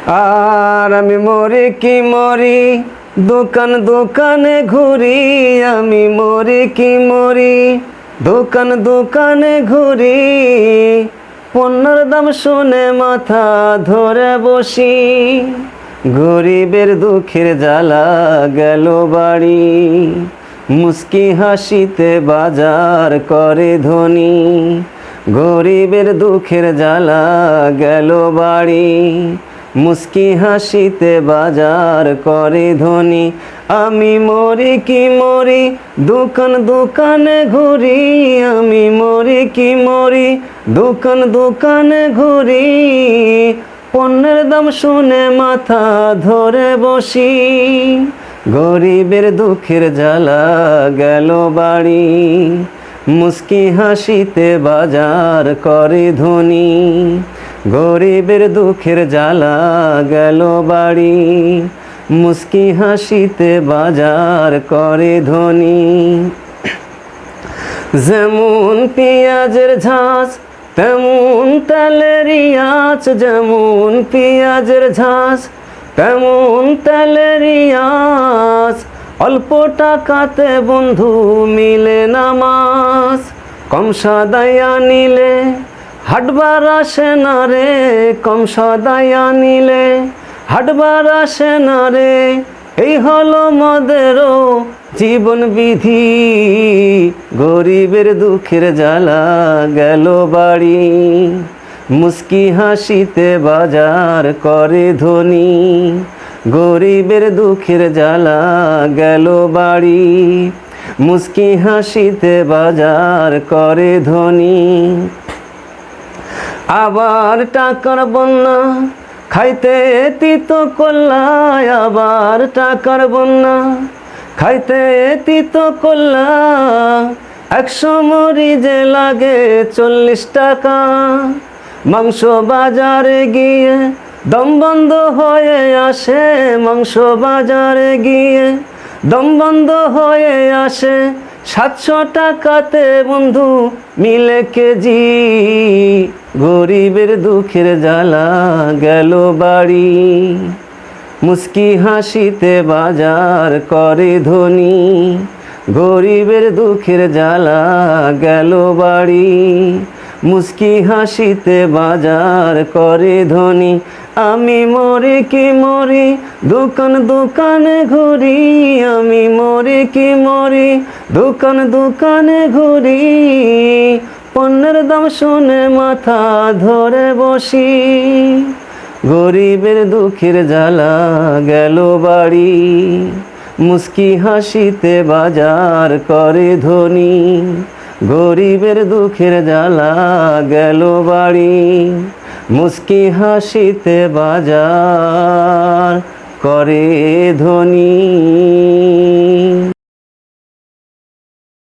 আর আমি মরি কি মরি, দোকান দোকানে ঘুরি। আমি মরি কি মরি, দোকান দোকানে ঘুরি। পণ্যের দাম শুনে মাথা ধরে বসি। গরিবের দুঃখের জ্বালা গেল বাড়ি, মুস্কি হাসিতে বাজার করে ধনী। গরিবের দুঃখের জ্বালা গেল বাড়ি, মুস্কি হাসিতে বাজার করে ধনী। আমি মরি কি মরি, দোকান দোকানে ঘুরি। আমি মরি কি মরি, দোকান দোকানে ঘুরি। পণ্যের দাম শুনে মাথা ধরে বসি। গরিবের দুঃখের জ্বালা গেল বাড়ি, মুস্কি হাসিতে বাজার করে ধনী। গরিবের দুঃখের জ্বালা গেল বাড়ি, মুস্কি হাসিতে বাজার করে ধনী। যেমন পেঁয়াজের ঝাঁজ তেমন তেলের আঁচ। যেমন পেঁয়াজের ঝাঁজ তেমন তেলের আঁচ। অল্প টাকাতে বন্ধু মিলে না মাছ। কম সদাই আনিলে হাটবার আসে না রে। কম সদাই আনিলে হাটবার আসে না রে। এই হলো মদেরও জীবন বিধি। গরিবের দুঃখের জ্বালা গেল বাড়ি, মুস্কি হাসিতে বাজার করে ধনী। গরিবের দুঃখের জ্বালা গেল বাড়ি, মুস্কি হাসিতে বাজার করে ধনী। আবার টাকার বন্যা খাইতে তিতো কল্লায়। আবার টাকার বন্যা খাইতে তিতো কল্লা। 100 মরিচে লাগে 40 টাকা। মাংস বাজারে গিয়ে দম বন্ধ হয়ে আসে। মাংস বাজারে গিয়ে দম বন্ধ হয়ে আসে। 700 টাকাতে বন্ধু মিলে কেজি। গরিবের দুঃখের জ্বালা গেল বাড়ি, মুস্কি হাসিতে বাজার করে ধনী। গরিবের দুঃখের জ্বালা গেল বাড়ি, মুস্কি হাসিতে বাজার করে ধনী। আমি মরি কি মরি, দোকান দোকানে ঘুরি। আমি মরি কি মরি, দোকান দোকানে ঘুরি। পণ্যের দাম শুনে মাথা ধরে বসি। গরিবের দুঃখের জ্বালা গেল বাড়ি, মুস্কি হাসিতে বাজার করে ধনী। গরিবের দুঃখের জ্বালা গেল বাড়ি, মুস্কি হাসিতে বাজার করে ধনী।